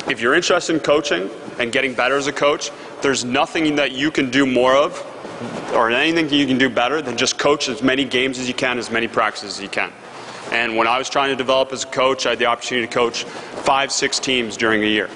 If you're interested in coaching and getting better as a coach, there's nothing that you can do more of or anything you can do better than just coach as many games as you can, as many practices as you can. And when I was trying to develop as a coach, I had the opportunity to coach 5, 6 teams during a year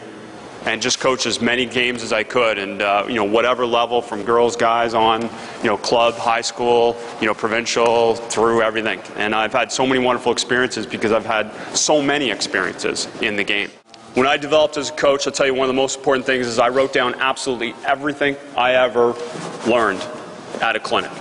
and just coach as many games as I could, and whatever level, from girls, guys on, club, high school, provincial, through everything. And I've had so many wonderful experiences because I've had so many experiences in the game. When I developed as a coach, I'll tell you one of the most important things is I wrote down absolutely everything I ever learned at a clinic.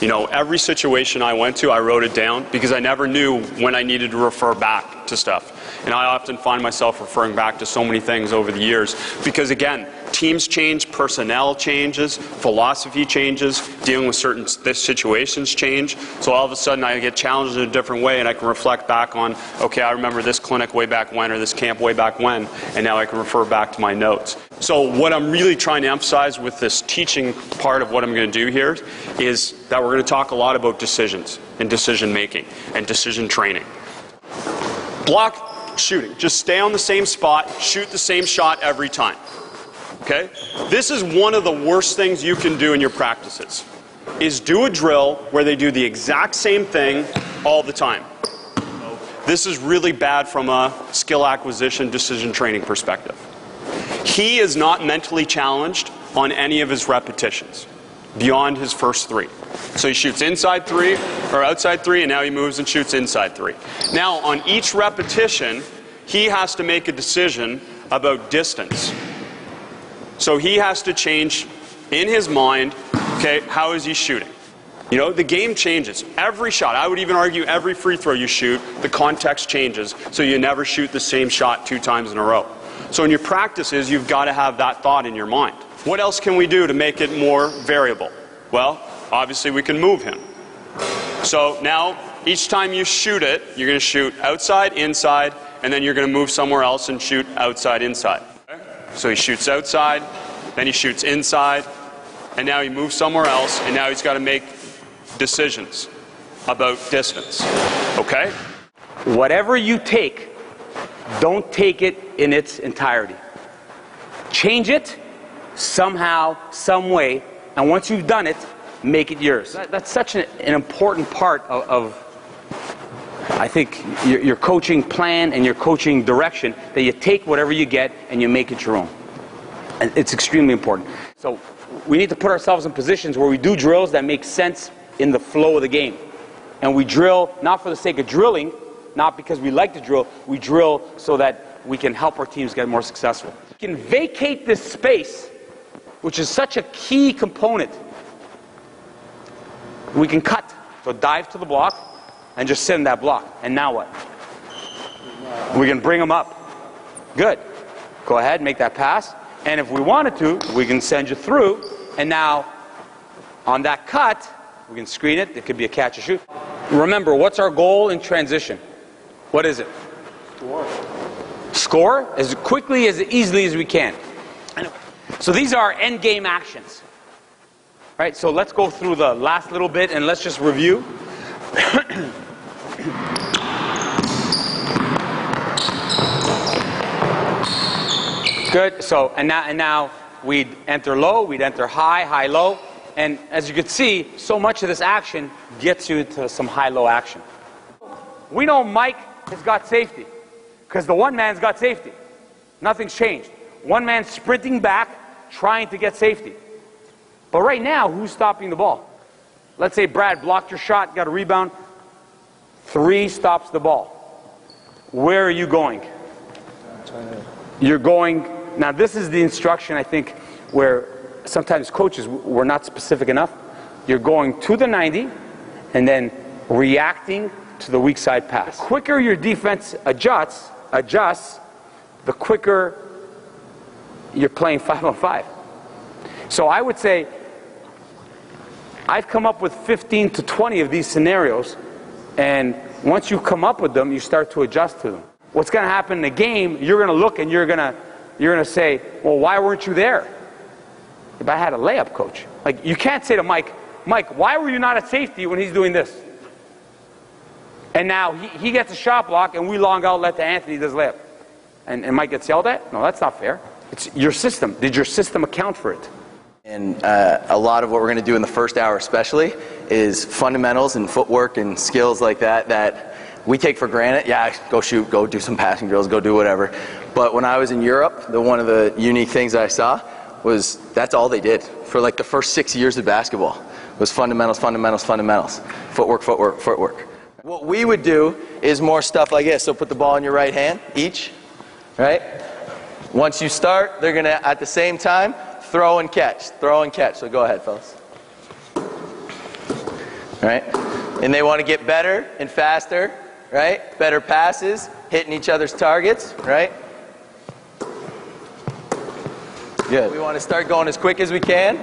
Every situation I went to, I wrote it down because I never knew when I needed to refer back to stuff. And I often find myself referring back to so many things over the years because, again, teams change, personnel changes, philosophy changes, dealing with certain situations change. So all of a sudden I get challenged in a different way, and I can reflect back on, okay, I remember this clinic way back when, or this camp way back when, and now I can refer back to my notes. So what I'm really trying to emphasize with this teaching part of what I'm going to do here is that we're going to talk a lot about decisions and decision making and decision training. Block shooting. Just stay on the same spot, shoot the same shot every time. Okay? This is one of the worst things you can do in your practices, is do a drill where they do the exact same thing all the time. This is really bad from a skill acquisition, decision training perspective. He is not mentally challenged on any of his repetitions beyond his first 3. So he shoots inside 3 or outside 3, and now he moves and shoots inside 3. Now on each repetition, he has to make a decision about distance. So he has to change in his mind, okay, how is he shooting? The game changes. Every shot, I would even argue every free throw you shoot, the context changes, so you never shoot the same shot 2 times in a row. So in your practices, you've got to have that thought in your mind. What else can we do to make it more variable? Well, obviously we can move him. So now, each time you shoot it, you're going to shoot outside, inside, and then you're going to move somewhere else and shoot outside, inside. So he shoots outside, then he shoots inside, and now he moves somewhere else, and now he's got to make decisions about distance. Okay? Whatever you take, don't take it in its entirety. Change it somehow, some way, and once you've done it, make it yours. That's such an important part of I think, your coaching plan and your coaching direction, that you take whatever you get and you make it your own. And it's extremely important. So we need to put ourselves in positions where we do drills that make sense in the flow of the game. And we drill not for the sake of drilling, not because we like to drill, we drill so that we can help our teams get more successful. We can vacate this space, which is such a key component. We can cut, so dive to the block, and just sit in that block. And now what? We can bring them up. Good. Go ahead, make that pass. And if we wanted to, we can send you through. And now, on that cut, we can screen it. It could be a catch or shoot. Remember, what's our goal in transition? What is it? Score. Score as quickly, as easily as we can. So these are end game actions. Right? So let's go through the last little bit and let's just review. Good. So and now we'd enter low, we'd enter high, high, low, and as you can see, so much of this action gets you to some high-low action. We know Mike has got safety because the one man's got safety. Nothing's changed. One man's sprinting back, trying to get safety. But right now, who's stopping the ball? Let's say Brad blocked your shot, got a rebound. 3 stops the ball. Where are you going? You're going. Now this is the instruction, I think, where sometimes coaches were not specific enough. You're going to the 90 and then reacting to the weak side pass. The quicker your defense adjusts, the quicker you're playing 5-on-5. So I would say I've come up with 15 to 20 of these scenarios, and once you come up with them, you start to adjust to them. What's going to happen in the game, you're going to look and you're going to say, well, why weren't you there? If I had a layup, coach. Like, you can't say to Mike, why were you not at safety when he's doing this? And now he gets a shot block and we long outlet to Anthony, does layup. and Mike gets yelled at? No, that's not fair. It's your system. Did your system account for it? And a lot of what we're going to do in the first hour especially is fundamentals and footwork and skills like that we take for granted. Yeah, go shoot, go do some passing drills, go do whatever. But when I was in Europe, one of the unique things I saw was that's all they did for like the first 6 years of basketball was fundamentals, fundamentals, fundamentals. Footwork, footwork, footwork. What we would do is more stuff like this. So put the ball in your right hand, each, right? Once you start, they're going to, at the same time, throw and catch. Throw and catch. So go ahead, fellas. Right? And they want to get better and faster, right? Better passes, hitting each other's targets, right? Good. We want to start going as quick as we can.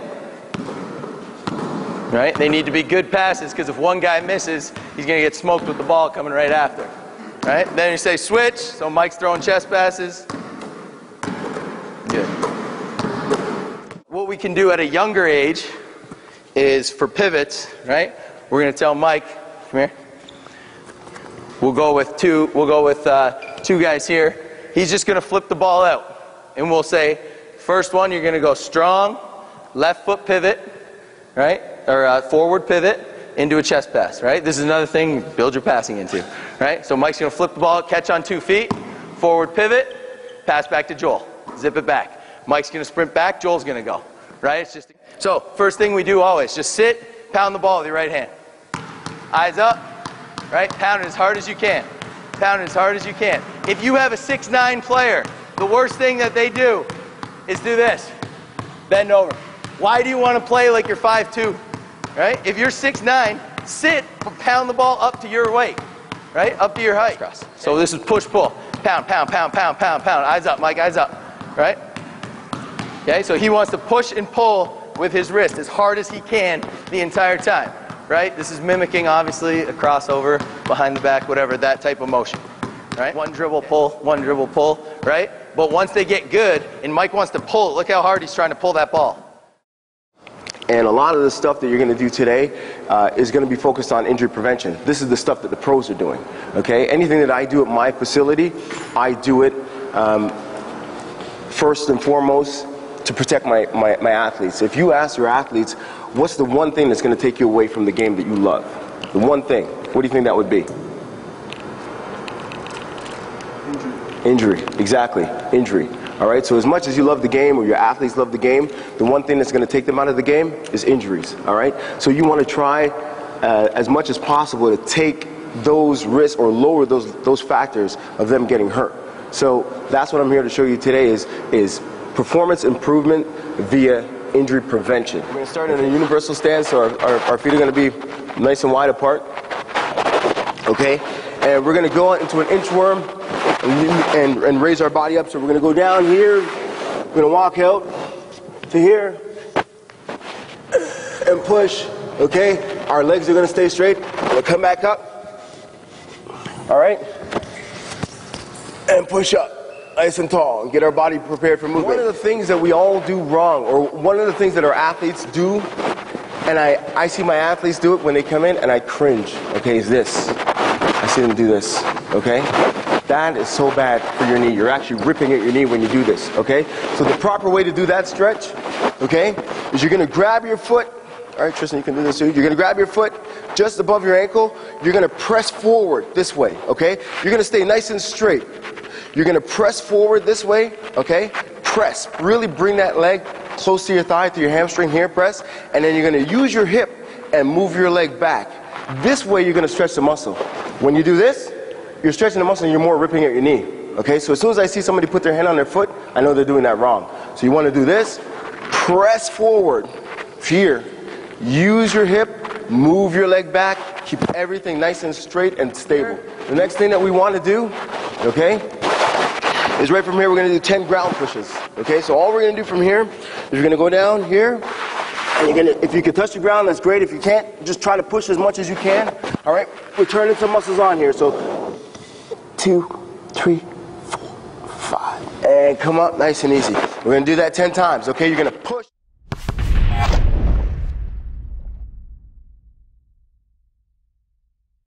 Right? They need to be good passes because if one guy misses, he's going to get smoked with the ball coming right after. Right? Then you say switch, so Mike's throwing chest passes. Good. What we can do at a younger age is for pivots, right? We're going to tell Mike, come here. We'll go with two guys here. He's just going to flip the ball out. And we'll say, first one, you're going to go strong, left foot pivot, right? Or forward pivot into a chest pass, right? This is another thing, build your passing into, right? So Mike's going to flip the ball, catch on 2 feet, forward pivot, pass back to Joel, zip it back. Mike's going to sprint back, Joel's going to go, right? It's just so first thing we do always, just sit, pound the ball with your right hand. Eyes up, right? Pound it as hard as you can. Pound it as hard as you can. If you have a 6'9" player, the worst thing that they do is do this, bend over. Why do you want to play like you're 5'2"? Right? If you're 6'9", sit, but pound the ball up to your weight, right? Up to your height. So this is push-pull. Pound, pound, pound, pound, pound, pound. Eyes up, Mike, eyes up, right? Okay, so he wants to push and pull with his wrist as hard as he can the entire time, right? This is mimicking, obviously, a crossover, behind the back, whatever, that type of motion, right? One dribble, pull, right? But once they get good, and Mike wants to pull, look how hard he's trying to pull that ball. And a lot of the stuff that you're going to do today is going to be focused on injury prevention. This is the stuff that the pros are doing. Okay? Anything that I do at my facility, I do it first and foremost to protect my athletes. If you ask your athletes, what's the one thing that's going to take you away from the game that you love? The one thing. What do you think that would be? Injury. Exactly. Injury. All right, so as much as you love the game or your athletes love the game, the one thing that's going to take them out of the game is injuries. All right, so you want to try as much as possible to take those risks or lower those factors of them getting hurt. So that's what I'm here to show you today is performance improvement via injury prevention. We're going to start in a universal stance, so our feet are going to be nice and wide apart. Okay, and we're going to go into an inchworm. And raise our body up. So we're going to go down here, we're going to walk out to here and push, okay? Our legs are going to stay straight. We'll come back up, all right? And push up, nice and tall, and get our body prepared for movement. One of the things that we all do wrong, or one of the things that our athletes do, and I see my athletes do it when they come in, and I cringe, okay, is this. I see them do this, okay? That is so bad for your knee. You're actually ripping at your knee when you do this, okay? So the proper way to do that stretch, okay, is you're going to grab your foot. All right, Tristan, you can do this too. You're going to grab your foot just above your ankle. You're going to press forward this way, okay? You're going to stay nice and straight. You're going to press forward this way, okay? Press. Really bring that leg close to your thigh, to your hamstring here, press. And then you're going to use your hip and move your leg back. This way you're going to stretch the muscle. When you do this, you're stretching the muscle and you're more ripping at your knee. Okay, so as soon as I see somebody put their hand on their foot, I know they're doing that wrong. So you want to do this, press forward, here, use your hip, move your leg back, keep everything nice and straight and stable. The next thing that we want to do, okay, is right from here we're going to do 10 ground pushes. Okay, so all we're going to do from here is we're going to go down here, and you're going to, if you can touch the ground, that's great. If you can't, just try to push as much as you can. All right, we're turning some muscles on here. So 2, 3, 4, 5, and come up nice and easy. We're going to do that 10 times, okay? You're going to push.